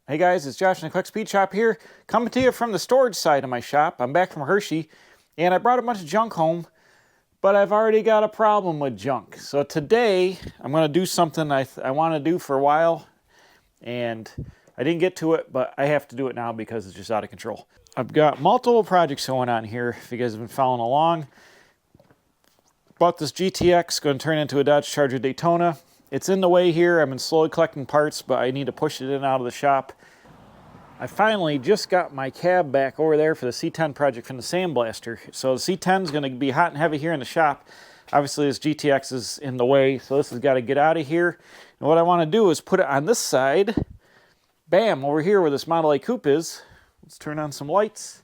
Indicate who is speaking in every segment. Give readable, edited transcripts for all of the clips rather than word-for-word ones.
Speaker 1: Hey guys, it's Josh in the Quick Speed Shop here, coming to you from the storage side of my shop. I'm back from Hershey, and I brought a bunch of junk home, but I've already got a problem with junk. So today, I'm going to do something I want to do for a while, and I didn't get to it, but I have to do it now because it's just out of control. I've got multiple projects going on here, if you guys have been following along. Bought this GTX, going to turn into a Dodge Charger Daytona. It's in the way here. I've been slowly collecting parts, but I need to push it in and out of the shop. I finally just got my cab back over there for the C10 project from the Sandblaster. So the C10 is going to be hot and heavy here in the shop. Obviously this GTX is in the way, so this has got to get out of here. And what I want to do is put it on this side. Bam, over here where this Model A Coupe is. Let's turn on some lights.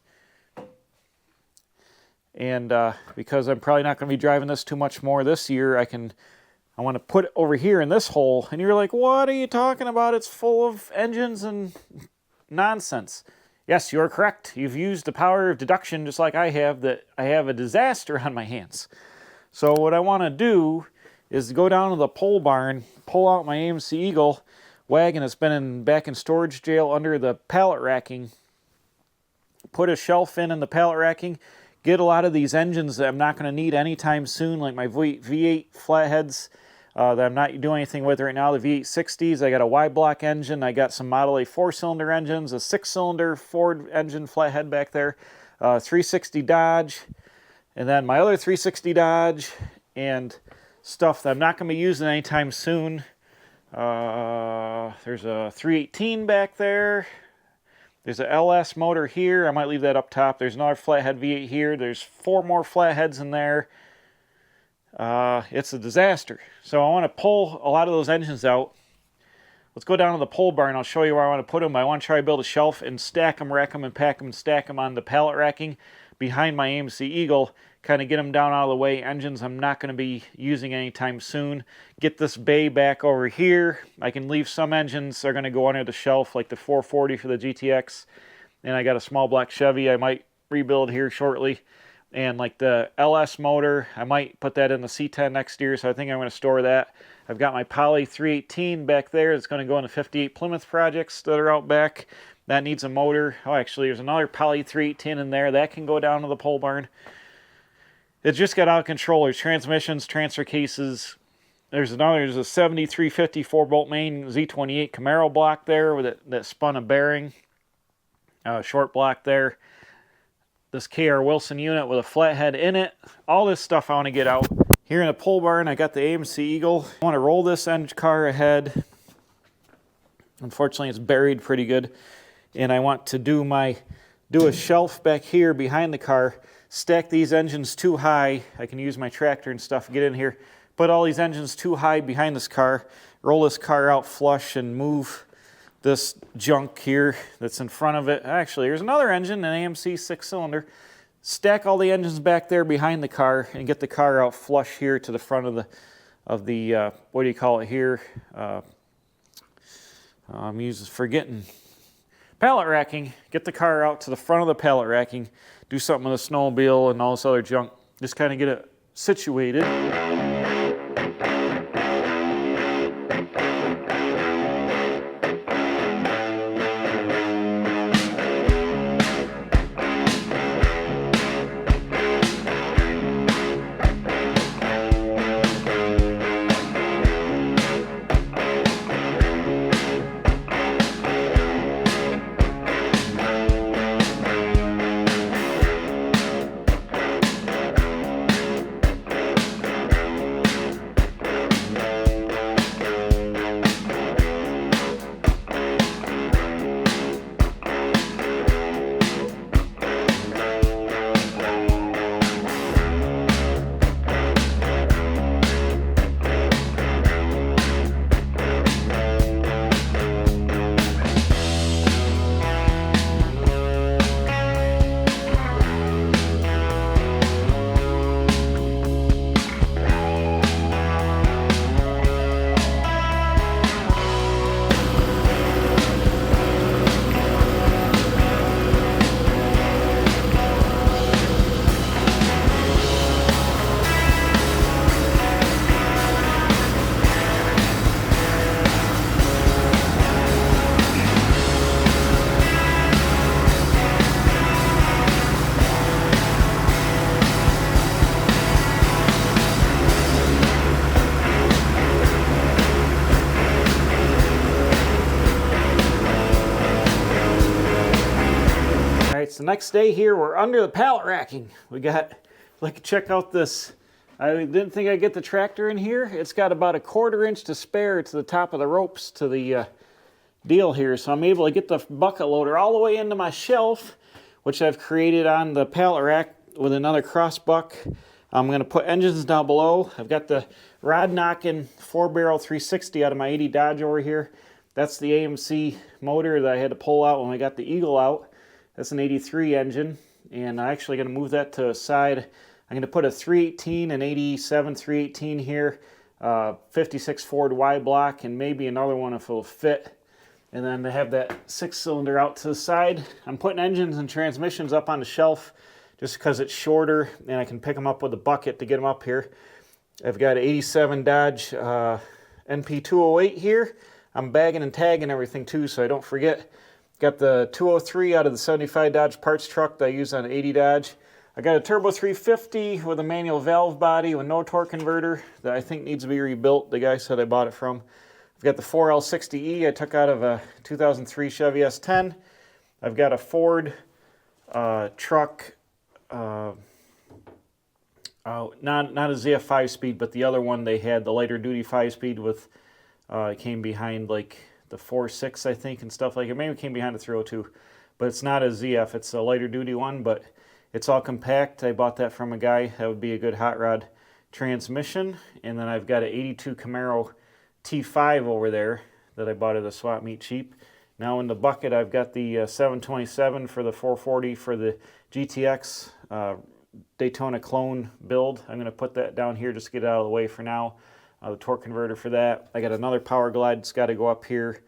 Speaker 1: And because I'm probably not going to be driving this too much more this year, I want to put it over here in this hole. And you're like, what are you talking about? It's full of engines and nonsense. Yes, you're correct. You've used the power of deduction just like I have, that I have a disaster on my hands. So what I want to do is go down to the pole barn, pull out my AMC Eagle wagon that's been back in storage jail under the pallet racking, put a shelf in the pallet racking, get a lot of these engines that I'm not going to need anytime soon, like my V8 flatheads that I'm not doing anything with right now, the V860s. I got a Y-block engine. I got some Model A 4-cylinder engines, a 6-cylinder Ford engine flathead back there, 360 Dodge, and then my other 360 Dodge, and stuff that I'm not going to be using anytime soon. There's a 318 back there. There's a LS motor here. I might leave that up top. There's another flathead V8 here. There's 4 more flatheads in there. It's a disaster. So I want to pull a lot of those engines out. Let's go down to the pole barn. I'll show you where I want to put them. I want to try to build a shelf and stack them, rack them, and pack them, and stack them on the pallet racking behind my AMC Eagle. Kind of get them down out of the way. Engines I'm not going to be using anytime soon. Get this bay back over here. I can leave some engines. They're going to go under the shelf, like the 440 for the GTX. And I got a small black Chevy I might rebuild here shortly. And like the LS motor, I might put that in the C10 next year, so I think I'm going to store that. I've got my Poly 318 back there. It's going to go in the 58 Plymouth projects that are out back. That needs a motor. Oh, actually, there's another Poly 318 in there. That can go down to the pole barn. It just got out of control. There's transmissions, transfer cases. There's a 7350 4-bolt main Z28 Camaro block there with that spun a bearing. Short block there. This KR Wilson unit with a flathead in it. All this stuff I want to get out. Here in the pole barn, I got the AMC Eagle. I want to roll this end car ahead. Unfortunately, it's buried pretty good. And I want to do a shelf back here behind the car. Stack these engines too high. I can use my tractor and stuff, get in here. Put all these engines too high behind this car. Roll this car out flush and move this junk here that's in front of it. Actually, here's another engine, an AMC 6-cylinder. Stack all the engines back there behind the car and get the car out flush here to the front of the what do you call it here? I'm forgetting. Pallet racking. Get the car out to the front of the pallet racking. Do something with a snowmobile and all this other junk. Just kind of get it situated. next day here, we're under the pallet racking. We got, like, check out this. I didn't think I'd get the tractor in here. It's got about a 1/4 inch to spare to the top of the ropes to the deal here. So I'm able to get the bucket loader all the way into my shelf, which I've created on the pallet rack with another cross buck. I'm going to put engines down below. I've got the rod knocking 4-barrel 360 out of my 80 Dodge over here. That's the AMC motor that I had to pull out when we got the Eagle out. That's an 83 engine, and I'm actually going to move that to a side. I'm going to put a 318 and 87 318 here, 56 Ford Y block, and maybe another one if it'll fit. And then to have that 6-cylinder out to the side. I'm putting engines and transmissions up on the shelf just because it's shorter and I can pick them up with a bucket to get them up here. I've got an 87 Dodge NP208 here. I'm bagging and tagging everything too so I don't forget. Got the 203 out of the 75 Dodge parts truck that I use on 80 Dodge. I got a Turbo 350 with a manual valve body with no torque converter that I think needs to be rebuilt. The guy said I bought it from. I've got the 4L60E I took out of a 2003 Chevy S10. I've got a Ford truck, not a ZF 5-speed, but the other one they had, the lighter duty 5-speed with, it came behind like the 4.6 I think and stuff like it. Maybe it came behind the 302, but it's not a ZF, it's a lighter duty one, but it's all compact. I bought that from a guy. That would be a good hot rod transmission. And then I've got an 82 Camaro T5 over there that I bought at a swap meet cheap. Now in the bucket I've got the 727 for the 440 for the GTX Daytona clone build. I'm going to put that down here just to get it out of the way for now. The torque converter for that. I got another Power Glide that's got to go up here.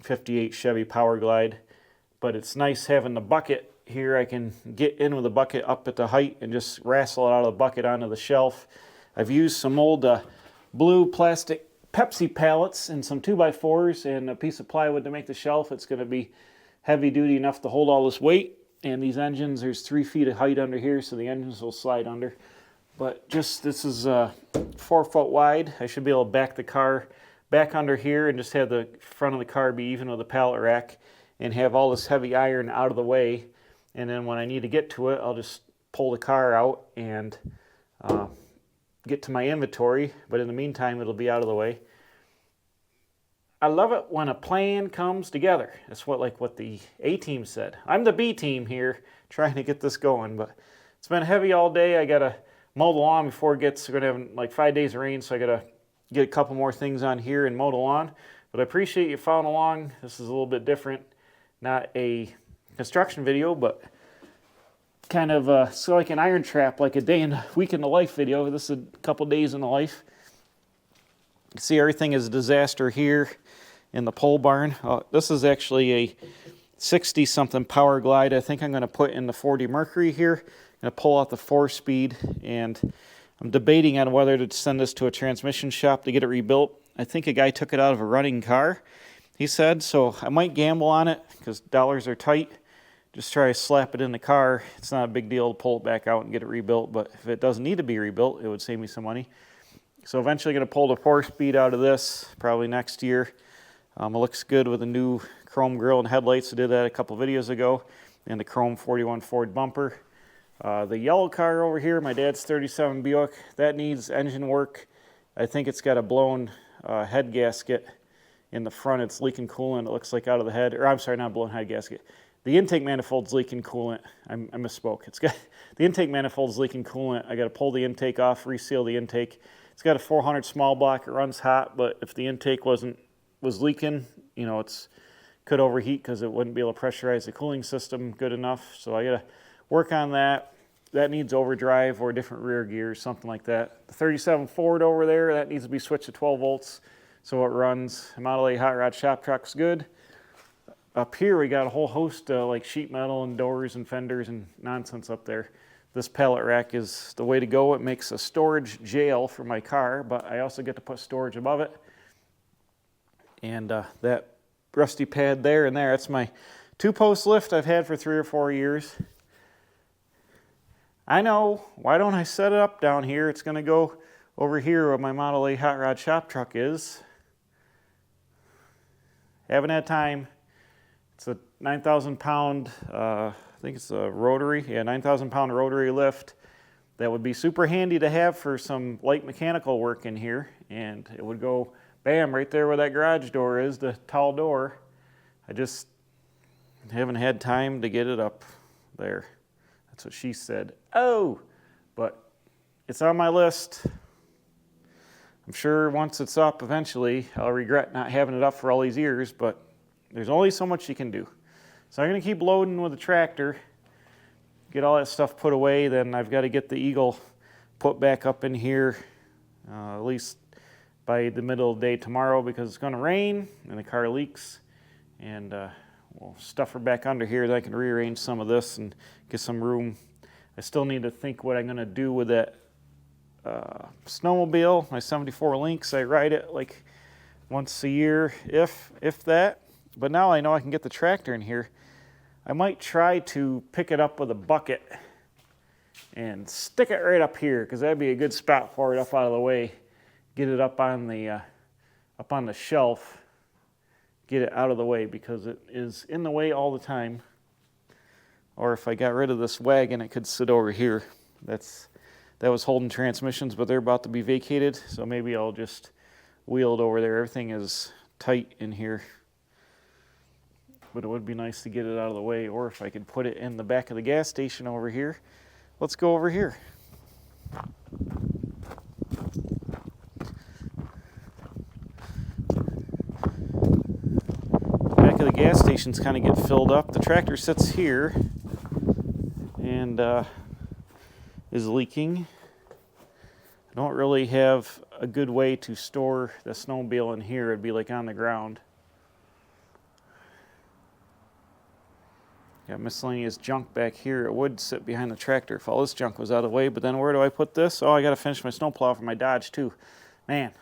Speaker 1: 58 Chevy Power Glide. But it's nice having the bucket here. I can get in with the bucket up at the height and just wrestle it out of the bucket onto the shelf. I've used some old blue plastic Pepsi pallets and some 2x4s and a piece of plywood to make the shelf. It's going to be heavy duty enough to hold all this weight. And these engines, there's 3 feet of height under here, so the engines will slide under. But just, this is 4 foot wide. I should be able to back the car back under here and just have the front of the car be even with the pallet rack and have all this heavy iron out of the way. And then when I need to get to it, I'll just pull the car out and get to my inventory. But in the meantime, it'll be out of the way. I love it when a plan comes together. That's what the A team said. I'm the B team here trying to get this going, but it's been heavy all day. I got to mow the lawn before it gets, we're going to have like 5 days of rain, so I got to get a couple more things on here and mow the lawn. But I appreciate you following along. This is a little bit different. Not a construction video, but kind of so like an iron trap, like a day in a week in the life video. This is a couple days in the life. You can see everything is a disaster here in the pole barn. This is actually a 60-something Power Glide. I think I'm going to put in the 40 Mercury here. I'm going to pull out the 4-speed, and I'm debating on whether to send this to a transmission shop to get it rebuilt. I think a guy took it out of a running car, he said, so I might gamble on it because dollars are tight. Just try to slap it in the car. It's not a big deal to pull it back out and get it rebuilt, but if it doesn't need to be rebuilt, it would save me some money. So eventually going to pull the 4-speed out of this, probably next year. It looks good with the new chrome grille and headlights. I did that a couple videos ago, and the chrome 41 Ford bumper. The yellow car over here, my dad's 37 Buick, that needs engine work. I think it's got a blown head gasket in the front. It's leaking coolant, it looks like out of the head. Or I'm sorry, not a blown head gasket. The intake manifold's leaking coolant. I misspoke. It's got the intake manifold's leaking coolant. I got to pull the intake off, reseal the intake. It's got a 400 small block. It runs hot, but if the intake was leaking, you know, it's could overheat because it wouldn't be able to pressurize the cooling system good enough. So I got to work on that. That needs overdrive or a different rear gear, something like that. The 37 Ford over there, that needs to be switched to 12 volts so it runs. Model A hot rod shop truck's good. Up here we got a whole host of like sheet metal and doors and fenders and nonsense up there. This pallet rack is the way to go. It makes a storage jail for my car, but I also get to put storage above it. And that rusty pad there and there, that's my 2-post lift I've had for 3 or 4 years. I know, why don't I set it up down here? It's going to go over here where my Model A hot rod shop truck is. Haven't had time. It's a 9,000 pound, I think it's a rotary, yeah, 9,000 pound rotary lift. That would be super handy to have for some light mechanical work in here. And it would go, bam, right there where that garage door is, the tall door. I just haven't had time to get it up there. That's what she said. Oh, but it's on my list. I'm sure once it's up eventually, I'll regret not having it up for all these years, but there's only so much you can do. So I'm going to keep loading with the tractor, get all that stuff put away. Then I've got to get the Eagle put back up in here, at least by the middle of the day tomorrow, because it's going to rain and the car leaks. And we'll stuff her back under here, then I can rearrange some of this and get some room. I still need to think what I'm going to do with that snowmobile, my 74 Lynx. I ride it like once a year, if that. But now I know I can get the tractor in here. I might try to pick it up with a bucket and stick it right up here, because that'd be a good spot for it up out of the way. Get it up on the shelf. Get it out of the way, because it is in the way all the time. Or if I got rid of this wagon, it could sit over here. That was holding transmissions, but they're about to be vacated, so maybe I'll just wheel it over there. Everything is tight in here, but it would be nice to get it out of the way. Or if I could put it in the back of the gas station over here. Let's go over here. The back of the gas stations kind of get filled up. The tractor sits here and is leaking. I don't really have a good way to store the snowmobile in here. It'd be like on the ground. Got miscellaneous junk back here. It would sit behind the tractor if all this junk was out of the way, but then where do I put this? Oh, I gotta finish my snowplow for my Dodge too. Man,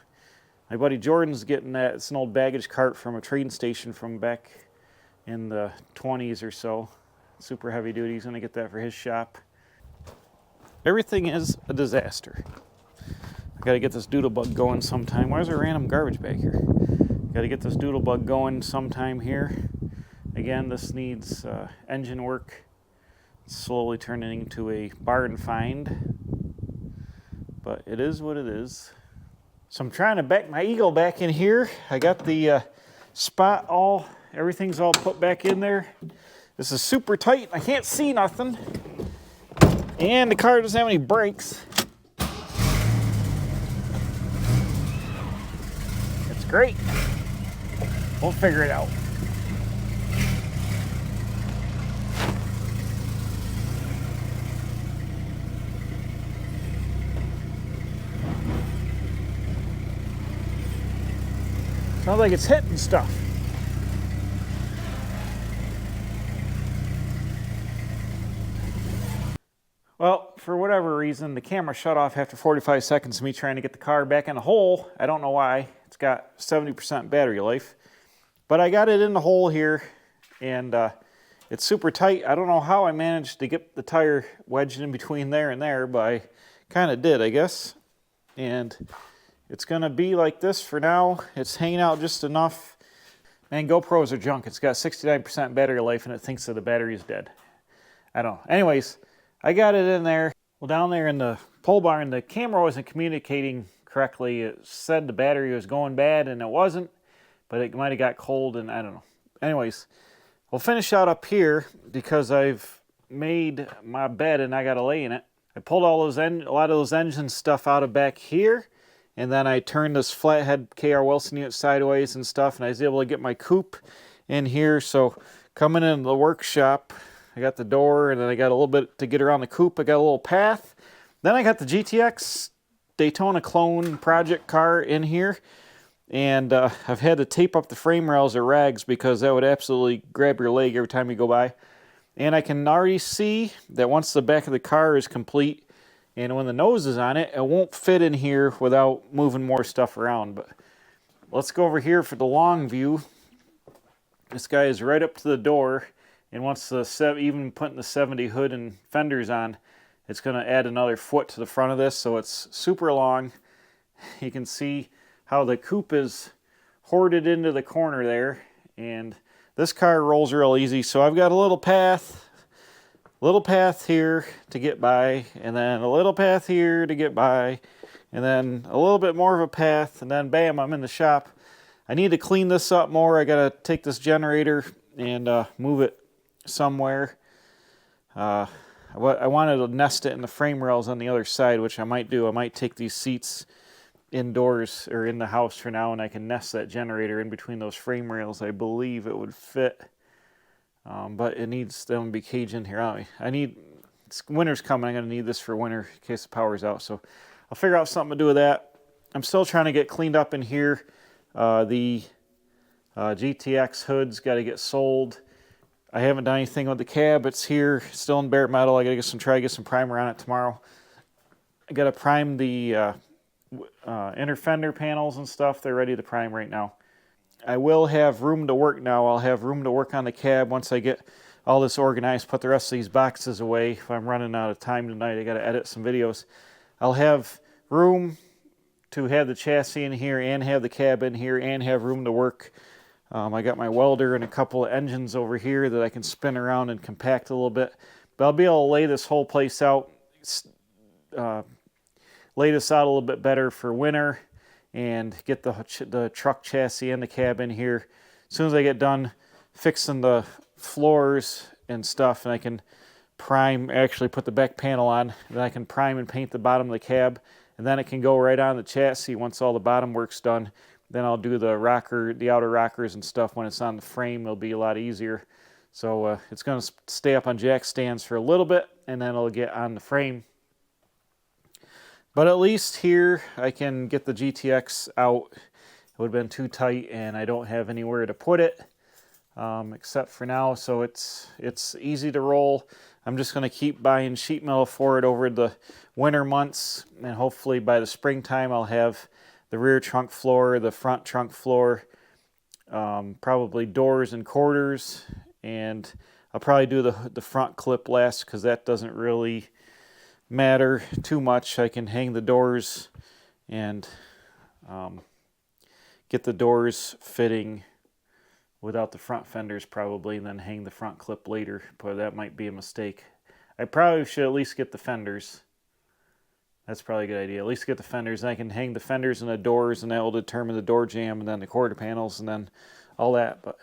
Speaker 1: my buddy Jordan's getting that. It's an old baggage cart from a train station from back in the 20s or so. Super heavy duty. He's gonna get that for his shop. Everything is a disaster. I gotta get this doodlebug going sometime. Why is there random garbage back here? Gotta get this doodlebug going sometime here. Again, this needs engine work. It's slowly turning into a barn find, but it is what it is. So I'm trying to back my Eagle back in here. I got the spot everything's all put back in there. This is super tight. I can't see nothing. And the car doesn't have any brakes. It's great. We'll figure it out. Sounds like it's hitting stuff. Well, for whatever reason, the camera shut off after 45 seconds of me trying to get the car back in the hole. I don't know why. It's got 70% battery life. But I got it in the hole here, and it's super tight. I don't know how I managed to get the tire wedged in between there and there, but I kind of did, I guess. And it's going to be like this for now. It's hanging out just enough. Man, GoPros are junk. It's got 69% battery life, and it thinks that the battery is dead. I don't know. Anyways, I got it in there. Well, down there in the pole barn, the camera wasn't communicating correctly. It said the battery was going bad, and it wasn't, but it might have got cold, and I don't know. Anyways, we'll finish out up here because I've made my bed and I got to lay in it. I pulled a lot of those engine stuff out of back here, and then I turned this flathead KR Wilson unit sideways and stuff, and I was able to get my coupe in here. So coming into the workshop, I got the door, and then I got a little bit to get around the coupe. I got a little path. Then I got the GTX Daytona clone project car in here, and I've had to tape up the frame rails or rags because that would absolutely grab your leg every time you go by. And I can already see that once the back of the car is complete, and when the nose is on it, it won't fit in here without moving more stuff around. But let's go over here for the long view. This guy is right up to the door, and once even putting the 70 hood and fenders on, it's going to add another foot to the front of this, so it's super long. You can see how the coupe is hoarded into the corner there, and this car rolls real easy. So I've got a little path here to get by, and then a little path here to get by, and then a little bit more of a path, and then bam, I'm in the shop. I need to clean this up more. I gotta take this generator and move it somewhere. I wanted to nest it in the frame rails on the other side, which I might do. I might take these seats indoors or in the house for now, and I can nest that generator in between those frame rails. I believe it would fit. But it needs them to be caged in here. Winter's coming. I'm going to need this for winter in case the power's out. So I'll figure out something to do with that. I'm still trying to get cleaned up in here. The GTX hood's got to get sold. I haven't done anything with the cab. It's here, still in bare metal. I got to try to get some primer on it tomorrow. I got to prime the inner fender panels and stuff. They're ready to prime right now. I will have room to work now. I'll have room to work on the cab once I get all this organized, put the rest of these boxes away. If I'm running out of time tonight, I got to edit some videos. I'll have room to have the chassis in here and have the cab in here and have room to work. I got my welder and a couple of engines over here that I can spin around and compact a little bit. But I'll be able to lay this whole place out, lay this out a little bit better for winter, and get the truck chassis and the cab in here. As soon as I get done fixing the floors and stuff, and I can actually put the back panel on, then I can prime and paint the bottom of the cab, and then it can go right on the chassis once all the bottom work's done. Then I'll do the outer rockers and stuff when it's on the frame. It'll be a lot easier. So it's going to stay up on jack stands for a little bit, and then it'll get on the frame. But at least here I can get the GTX out. It would have been too tight, and I don't have anywhere to put it except for now. So it's easy to roll. I'm just going to keep buying sheet metal for it over the winter months, and hopefully by the springtime I'll have the rear trunk floor, the front trunk floor, probably doors and quarters, and I'll probably do the front clip last because that doesn't really matter too much. I can hang the doors and get the doors fitting without the front fenders probably, and then hang the front clip later, but that might be a mistake. I probably should at least get the fenders. That's probably a good idea. At least get the fenders, and I can hang the fenders and the doors, and that will determine the door jamb and then the quarter panels and then all that. But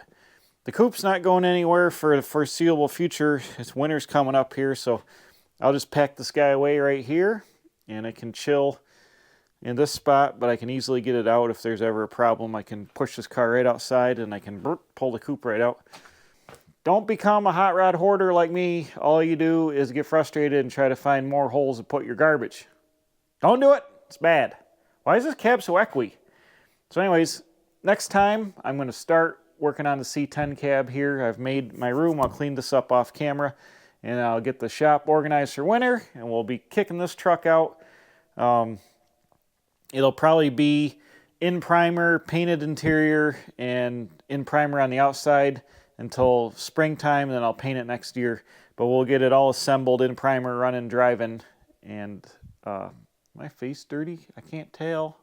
Speaker 1: the coupe's not going anywhere for the foreseeable future. It's winter's coming up here, so I'll just pack this guy away right here, and I can chill in this spot, but I can easily get it out if there's ever a problem. I can push this car right outside, and I can pull the coupe right out. Don't become a hot rod hoarder like me. All you do is get frustrated and try to find more holes to put your garbage. Don't do it. It's bad. Why is this cab so echoey? So anyways, next time I'm going to start working on the C10 cab here. I've made my room. I'll clean this up off camera, and I'll get the shop organized for winter, and we'll be kicking this truck out. It'll probably be in primer, painted interior, and in primer on the outside until springtime, then I'll paint it next year. But we'll get it all assembled in primer, running, driving, and my face dirty? I can't tell.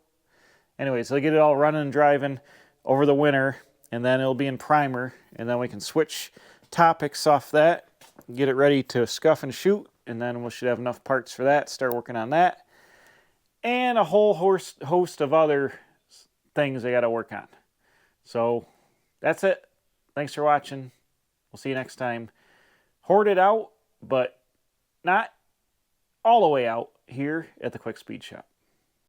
Speaker 1: Anyways, I'll get it all running and driving over the winter, and then it'll be in primer, and then we can switch topics off that, get it ready to scuff and shoot, and then we should have enough parts for that, start working on that, and a whole host of other things I got to work on. So that's it. Thanks for watching. We'll see you next time. Hoarded out, but not all the way out here at the Quick Speed Shop.